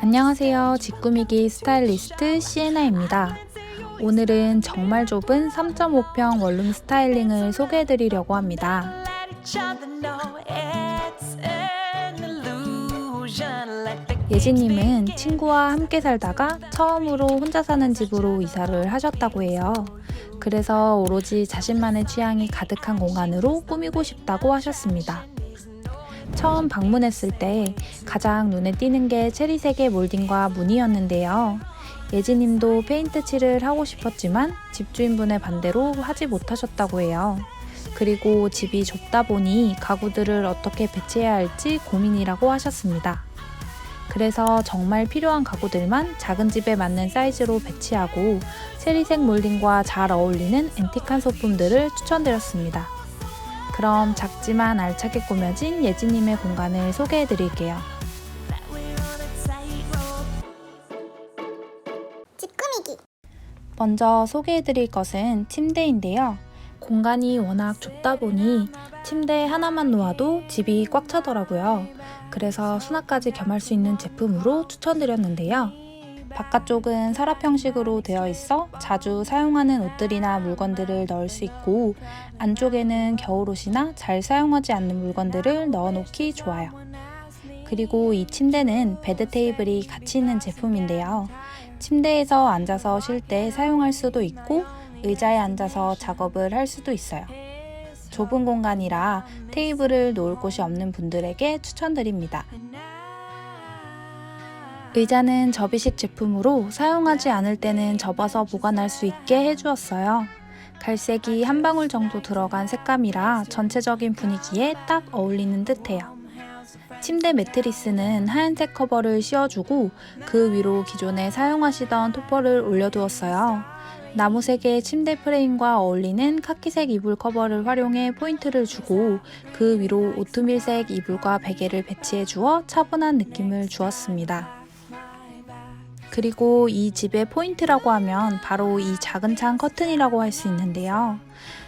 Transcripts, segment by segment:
안녕하세요. 집 꾸미기 스타일리스트 시에나입니다. 오늘은 정말 좁은 3.5평 원룸 스타일링을 소개해드리려고 합니다. 예지님은 친구와 함께 살다가 처음으로 혼자 사는 집으로 이사를 하셨다고 해요. 그래서 오로지 자신만의 취향이 가득한 공간으로 꾸미고 싶다고 하셨습니다. 처음 방문했을 때 가장 눈에 띄는 게 체리색의 몰딩과 무늬였는데요. 예지님도 페인트 칠을 하고 싶었지만 집주인분의 반대로 하지 못하셨다고 해요. 그리고 집이 좁다 보니 가구들을 어떻게 배치해야 할지 고민이라고 하셨습니다. 그래서 정말 필요한 가구들만 작은 집에 맞는 사이즈로 배치하고 체리색 몰딩과 잘 어울리는 앤틱한 소품들을 추천드렸습니다. 그럼 작지만 알차게 꾸며진 예지님의 공간을 소개해드릴게요. 집 꾸미기. 먼저 소개해드릴 것은 침대인데요. 공간이 워낙 좁다 보니 침대 하나만 놓아도 집이 꽉 차더라고요. 그래서 수납까지 겸할 수 있는 제품으로 추천드렸는데요. 바깥쪽은 서랍 형식으로 되어 있어 자주 사용하는 옷들이나 물건들을 넣을 수 있고, 안쪽에는 겨울옷이나 잘 사용하지 않는 물건들을 넣어놓기 좋아요. 그리고 이 침대는 베드 테이블이 같이 있는 제품인데요. 침대에서 앉아서 쉴 때 사용할 수도 있고 의자에 앉아서 작업을 할 수도 있어요. 좁은 공간이라 테이블을 놓을 곳이 없는 분들에게 추천드립니다. 의자는 접이식 제품으로 사용하지 않을 때는 접어서 보관할 수 있게 해주었어요. 갈색이 한 방울 정도 들어간 색감이라 전체적인 분위기에 딱 어울리는 듯해요. 침대 매트리스는 하얀색 커버를 씌워주고 그 위로 기존에 사용하시던 토퍼를 올려두었어요. 나무색의 침대 프레임과 어울리는 카키색 이불 커버를 활용해 포인트를 주고 그 위로 오트밀색 이불과 베개를 배치해 주어 차분한 느낌을 주었습니다. 그리고 이 집의 포인트라고 하면 바로 이 작은 창 커튼이라고 할 수 있는데요.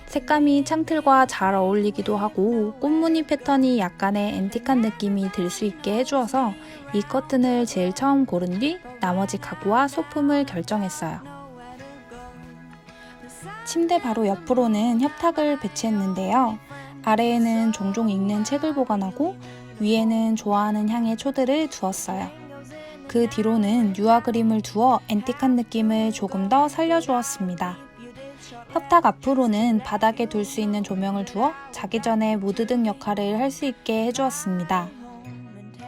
색감이 창틀과 잘 어울리기도 하고 꽃무늬 패턴이 약간의 앤틱한 느낌이 들 수 있게 해주어서 이 커튼을 제일 처음 고른 뒤 나머지 가구와 소품을 결정했어요. 침대 바로 옆으로는 협탁을 배치했는데요. 아래에는 종종 읽는 책을 보관하고 위에는 좋아하는 향의 초들을 두었어요. 그 뒤로는 유화 그림을 두어 앤틱한 느낌을 조금 더 살려주었습니다. 협탁 앞으로는 바닥에 둘 수 있는 조명을 두어 자기 전에 무드등 역할을 할 수 있게 해주었습니다.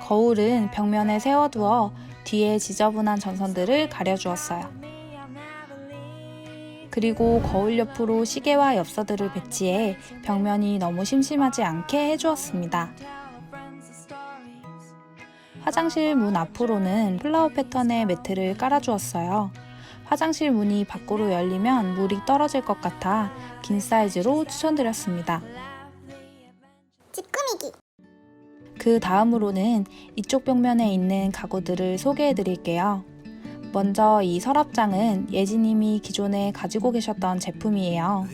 거울은 벽면에 세워두어 뒤에 지저분한 전선들을 가려주었어요. 그리고 거울 옆으로 시계와 엽서들을 배치해 벽면이 너무 심심하지 않게 해주었습니다. 화장실 문 앞으로는 플라워 패턴의 매트를 깔아주었어요. 화장실 문이 밖으로 열리면 물이 떨어질 것 같아 긴 사이즈로 추천드렸습니다. 집 꾸미기. 그 다음으로는 이쪽 벽면에 있는 가구들을 소개해 드릴게요. 먼저 이 서랍장은 예지님이 기존에 가지고 계셨던 제품이에요.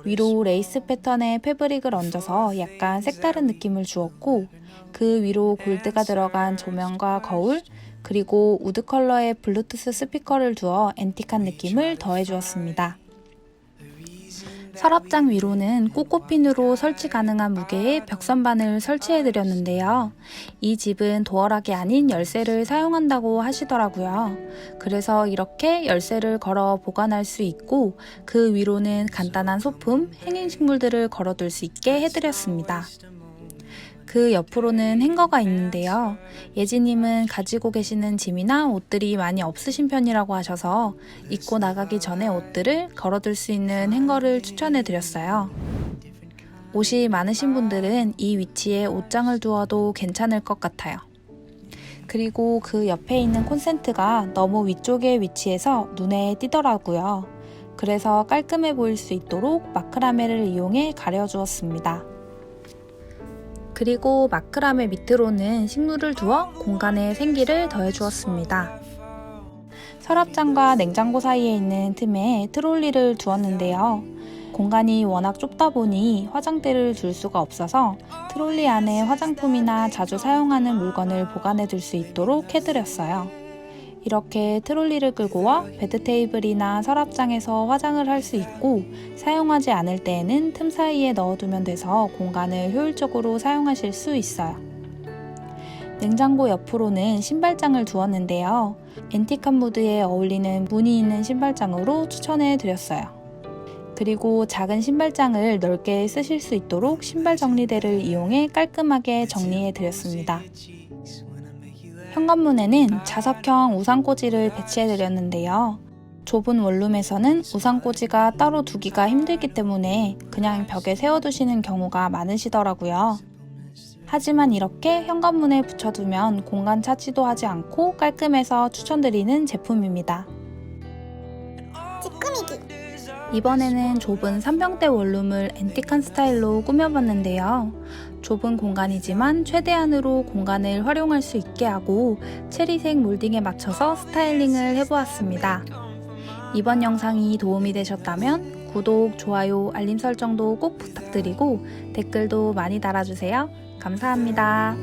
위로 레이스 패턴의 패브릭을 얹어서 약간 색다른 느낌을 주었고, 그 위로 골드가 들어간 조명과 거울, 그리고 우드 컬러의 블루투스 스피커를 두어 앤틱한 느낌을 더해주었습니다. 서랍장 위로는 꽃꽃핀으로 설치 가능한 무게의 벽선반을 설치해드렸는데요. 이 집은 도어락이 아닌 열쇠를 사용한다고 하시더라고요. 그래서 이렇게 열쇠를 걸어 보관할 수 있고 그 위로는 간단한 소품, 행인식물들을 걸어둘 수 있게 해드렸습니다. 그 옆으로는 행거가 있는데요. 예지님은 가지고 계시는 짐이나 옷들이 많이 없으신 편이라고 하셔서 입고 나가기 전에 옷들을 걸어둘 수 있는 행거를 추천해드렸어요. 옷이 많으신 분들은 이 위치에 옷장을 두어도 괜찮을 것 같아요. 그리고 그 옆에 있는 콘센트가 너무 위쪽에 위치해서 눈에 띄더라고요. 그래서 깔끔해 보일 수 있도록 마크라메를 이용해 가려주었습니다. 그리고 마크라메 밑으로는 식물을 두어 공간에 생기를 더해주었습니다. 서랍장과 냉장고 사이에 있는 틈에 트롤리를 두었는데요. 공간이 워낙 좁다 보니 화장대를 둘 수가 없어서 트롤리 안에 화장품이나 자주 사용하는 물건을 보관해 둘 수 있도록 해드렸어요. 이렇게 트롤리를 끌고 와 베드 테이블이나 서랍장에서 화장을 할 수 있고, 사용하지 않을 때에는 틈 사이에 넣어두면 돼서 공간을 효율적으로 사용하실 수 있어요. 냉장고 옆으로는 신발장을 두었는데요. 앤틱한 무드에 어울리는 무늬 있는 신발장으로 추천해 드렸어요. 그리고 작은 신발장을 넓게 쓰실 수 있도록 신발 정리대를 이용해 깔끔하게 정리해 드렸습니다. 현관문에는 자석형 우산꽂이를 배치해 드렸는데요. 좁은 원룸에서는 우산꽂이가 따로 두기가 힘들기 때문에 그냥 벽에 세워두시는 경우가 많으시더라고요. 하지만 이렇게 현관문에 붙여두면 공간 차지도 하지 않고 깔끔해서 추천드리는 제품입니다. 찌끄미기. 이번에는 좁은 3평대 원룸을 앤틱한 스타일로 꾸며봤는데요. 좁은 공간이지만 최대한으로 공간을 활용할 수 있게 하고 체리색 몰딩에 맞춰서 스타일링을 해보았습니다. 이번 영상이 도움이 되셨다면 구독, 좋아요, 알림 설정도 꼭 부탁드리고 댓글도 많이 달아주세요. 감사합니다.